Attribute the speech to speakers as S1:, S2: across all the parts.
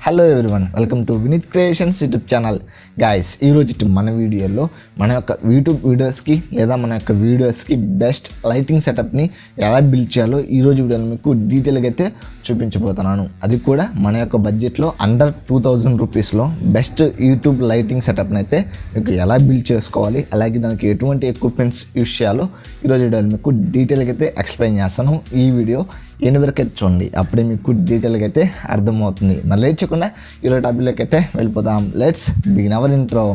S1: Hello everyone, welcome to Vineeth creations YouTube channel. Guys, ఈరోజు మన వీడియోలో మన యొక్క యూట్యూబ్ వీడియోస్కి లేదా మన యొక్క వీడియోస్కి బెస్ట్ లైటింగ్ సెటప్ని ఎలా బిల్డ్ చేయాలో ఈరోజు వీడియోలో మీకు డీటెయిల్గా అయితే చూపించబోతున్నాను. అది కూడా మన యొక్క బడ్జెట్లో అండర్ 2000 రూపీస్లో బెస్ట్ యూట్యూబ్ లైటింగ్ సెటప్ని అయితే మీకు ఎలా బిల్డ్ చేసుకోవాలి, అలాగే దానికి ఎటువంటి ఎక్విప్మెంట్స్ యూస్ చేయాలో ఈరోజు వీడియోలో మీకు డీటెయిల్గా అయితే ఎక్స్ప్లెయిన్ చేస్తాను. ఈ వీడియో ఎన్ని వరకు అయితే చూడండి, అప్పుడే మీకు డీటెయిల్గా అయితే అర్థమవుతుంది. మరి లేట్ చేయకుండా ఈరోజు టాపిక్లోకి అయితే వెళ్ళిపోదాం. Let's begin our intro.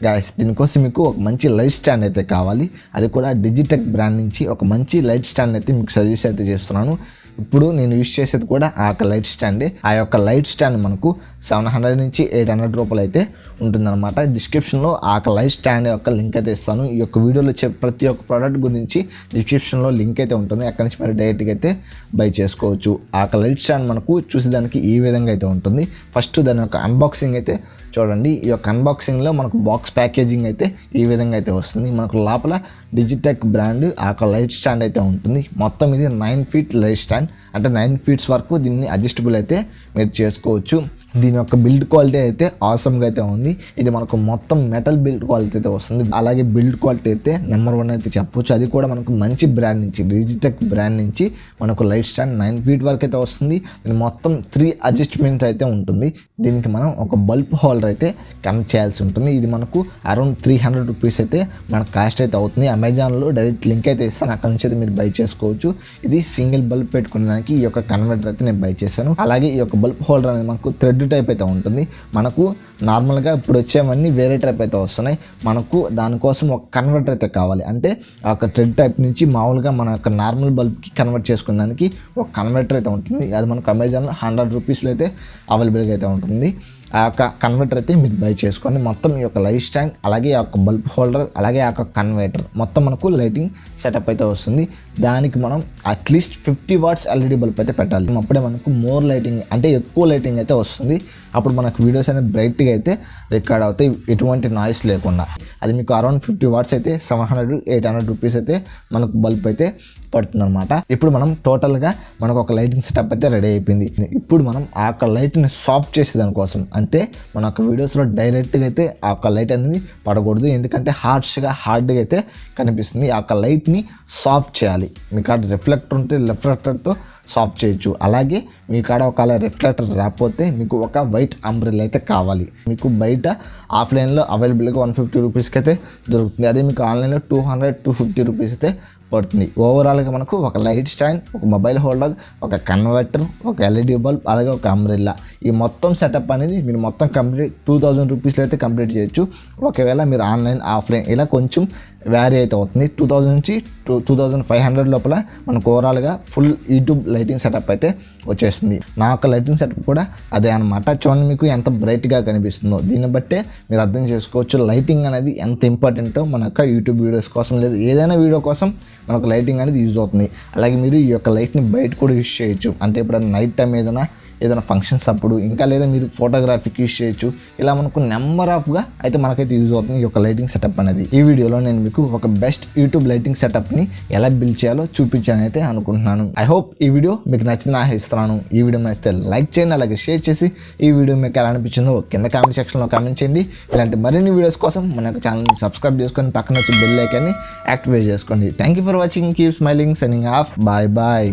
S1: Guys, దీనికోసం మీకు ఒక మంచి లైట్ స్టాండ్ అయితే కావాలి. అది కూడా డిజిటెక్ బ్రాండ్ నుంచి ఒక మంచి లైట్ స్టాండ్ అయితే మీకు సజెస్ట్ అయితే చేస్తున్నాను. ఇప్పుడు నేను యూజ్ చేసేది కూడా ఆ యొక్క లైట్ స్టాండే. ఆ యొక్క లైట్ స్టాండ్ మనకు 700 నుంచి 800 రూపాయలు అయితే ఉంటుందన్నమాట. డిస్క్రిప్షన్లో ఆ యొక్క లైట్ స్టాండ్ యొక్క లింక్ అయితే ఇస్తాను. ఈ యొక్క వీడియోలో ప్రతి ఒక్క ప్రోడక్ట్ గురించి డిస్క్రిప్షన్లో లింక్ అయితే ఉంటుంది. అక్కడి నుంచి మీరు డైరెక్ట్గా అయితే బై చేసుకోవచ్చు. ఆ యొక్క లైట్ స్టాండ్ మనకు చూసేదానికి ఈ విధంగా అయితే ఉంటుంది. ఫస్ట్ దాని యొక్క అన్బాక్సింగ్ అయితే చూడండి. ఈ యొక్క అన్బాక్సింగ్లో మనకు బాక్స్ ప్యాకేజింగ్ అయితే ఈ విధంగా అయితే వస్తుంది. మనకు లోపల డిజిటెక్ బ్రాండ్ ఆ యొక్క లైట్ స్టాండ్ అయితే ఉంటుంది. మొత్తం ఇది 9 ఫీట్ లైట్ స్టాండ్, అంటే 9 ఫీట్స్ వరకు దీన్ని అడ్జస్టబుల్ అయితే మీరు చేసుకోవచ్చు. దీని యొక్క బిల్డ్ క్వాలిటీ అయితే ఆసమ్గా అయితే ఉంది. ఇది మనకు మొత్తం మెటల్ బిల్డ్ క్వాలిటీ అయితే వస్తుంది. అలాగే బిల్డ్ క్వాలిటీ అయితే నెంబర్ 1 అయితే చెప్పొచ్చు. అది కూడా మనకు మంచి బ్రాండ్ నుంచి, డిజిటెక్ బ్రాండ్ నుంచి మనకు లైట్ స్టాండ్ 9 ఫీట్ వరకు అయితే వస్తుంది. దీని మొత్తం 3 అడ్జస్ట్మెంట్స్ అయితే ఉంటుంది. దీనికి మనం ఒక బల్బ్ హోల్డర్ అయితే కనెక్ట్ చేయాల్సి ఉంటుంది. ఇది మనకు అరౌండ్ 300 రూపీస్ అయితే మనకు కాస్ట్ అయితే అవుతుంది. అమెజాన్లో డైరెక్ట్ లింక్ అయితే ఇస్తాను, అక్కడ నుంచి అయితే మీరు బై చేసుకోవచ్చు. ఇది సింగిల్ బల్బ్ పెట్టుకునేదానికి ఈ యొక్క కన్వర్టర్ అయితే నేను బై చేశాను. అలాగే ఈ యొక్క బల్బ్ హోల్డర్ అనేది మనకు థ్రెడ్ టైప్ అయితే ఉంటుంది. మనకు నార్మల్గా ఇప్పుడు వచ్చేవన్నీ వేరే టైప్ అయితే వస్తున్నాయి. మనకు దానికోసం ఒక కన్వర్టర్ అయితే కావాలి. అంటే ఆ యొక్క థ్రెడ్ టైప్ నుంచి మామూలుగా మన యొక్క నార్మల్ బల్బ్కి కన్వర్ట్ చేసుకునే దానికి ఒక కన్వర్టర్ అయితే ఉంటుంది. అది మనకు అమెజాన్లో 100 రూపీస్లో అయితే అవైలబుల్గా అయితే ఉంటుంది. ఆ యొక్క కన్వర్టర్ అయితే మీరు బై చేసుకొని మొత్తం ఈ యొక్క లైట్ స్టాండ్, అలాగే ఆ యొక్క బల్బ్ హోల్డర్, అలాగే ఆ యొక్క కన్వర్టర్ మొత్తం మనకు లైటింగ్ సెటప్ అయితే వస్తుంది. దానికి మనం అట్లీస్ట్ 50 వాట్స్ ఎల్ఈడి బల్బ్ అయితే పెట్టాలి. అప్పుడే మనకు మోర్ లైటింగ్, అంటే ఎక్కువ లైటింగ్ అయితే వస్తుంది. అప్పుడు మనకు వీడియోస్ అనేది బ్రైట్గా అయితే రికార్డ్ అవుతాయి, ఎటువంటి నాయిస్ లేకుండా. అది మీకు అరౌండ్ 50 వాట్స్ అయితే 700-800 రూపీస్ అయితే మనకు బల్బ్ అయితే పడుతుంది అనమాట. ఇప్పుడు మనం టోటల్గా మనకు ఒక లైటింగ్ సెటప్ అయితే రెడీ అయిపోయింది. ఇప్పుడు మనం ఆ యొక్క లైట్ని సాఫ్ట్ చేసే దానికోసం, అంటే మన యొక్క వీడియోస్లో డైరెక్ట్గా అయితే ఆ యొక్క లైట్ అనేది పడకూడదు, ఎందుకంటే హార్డ్గా అయితే కనిపిస్తుంది. ఆ యొక్క లైట్ని సాఫ్ట్ చేయాలి. మీ కాడ రిఫ్లెక్టర్ ఉంటే రిఫ్లెక్టర్తో సాఫ్ట్ చేయొచ్చు. అలాగే మీ కాడ ఒకవేళ రిఫ్లెక్టర్ రాకపోతే మీకు ఒక వైట్ అంబ్రెల్లా అయితే కావాలి. మీకు బయట ఆఫ్లైన్లో అవైలబుల్గా 150 రూపీస్కి అయితే దొరుకుతుంది. అదే మీకు ఆన్లైన్లో 200-250 రూపీస్ అయితే పడుతుంది. ఓవరాల్గా మనకు ఒక లైట్ స్టాండ్, ఒక మొబైల్ హోల్డర్, ఒక కన్వర్టర్, ఒక ఎల్ఈడి బల్బ్, అలాగే ఒక అంబ్రెల్లా, ఈ మొత్తం సెటప్ అనేది మీరు మొత్తం కంప్లీట్ 2000 రూపీస్లో అయితే కంప్లీట్ చేయొచ్చు. ఒకవేళ మీరు ఆన్లైన్ ఆఫ్లైన్ ఇలా కొంచెం వ్యారీ అయితే అవుతుంది. 2000 నుంచి 2500 లోపల మనకు ఓవరాల్గా ఫుల్ యూట్యూబ్ లైటింగ్ సెటప్ అయితే వచ్చేస్తుంది. నా యొక్క లైటింగ్ సెటప్ కూడా అదే అనమాట. చూడండి మీకు ఎంత బ్రైట్గా కనిపిస్తుందో. దీన్ని బట్టే మీరు అర్థం చేసుకోవచ్చు లైటింగ్ అనేది ఎంత ఇంపార్టెంటో మన యొక్క యూట్యూబ్ వీడియోస్ కోసం, లేదా ఏదైనా వీడియో కోసం మనకు లైటింగ్ అనేది యూజ్ అవుతుంది. అలాగే మీరు ఈ యొక్క లైట్ని బయట కూడా యూజ్ చేయొచ్చు. అంటే ఇప్పుడు నైట్ టైం ఏదైనా ఫంక్షన్స్ అప్పుడు, ఇంకా లేదా మీరు ఫోటోగ్రఫీకి యూజ్ చేయొచ్చు. ఇలా మనకు నెంబర్ ఆఫ్గా అయితే మనకైతే యూజ్ అవుతుంది ఈ యొక్క లైటింగ్ సెటప్ అనేది. ఈ వీడియోలో నేను మీకు ఒక బెస్ట్ యూట్యూబ్ లైటింగ్ సెటప్ని ఎలా బిల్డ్ చేయాలో చూపించాను అయితే అనుకుంటున్నాను. ఐ హోప్ ఈ వీడియో మీకు నచ్చిందని ఆశిస్తున్నాను. ఈ వీడియో నచ్చితే లైక్ చేయండి, అలాగే షేర్ చేసి ఈ వీడియో మీకు ఎలా అనిపించిందో కింద కామెంట్ సెక్షన్లో కామెంట్ చేయండి. ఇలాంటి మరిన్ని వీడియోస్ కోసం మన యొక్క ఛానల్ని సబ్స్క్రైబ్ చేసుకొని పక్కన వచ్చి బెల్ ఐకాన్ని యాక్టివేట్ చేసుకోండి. Thank you for watching. Keep smiling. Signing off. Bye bye.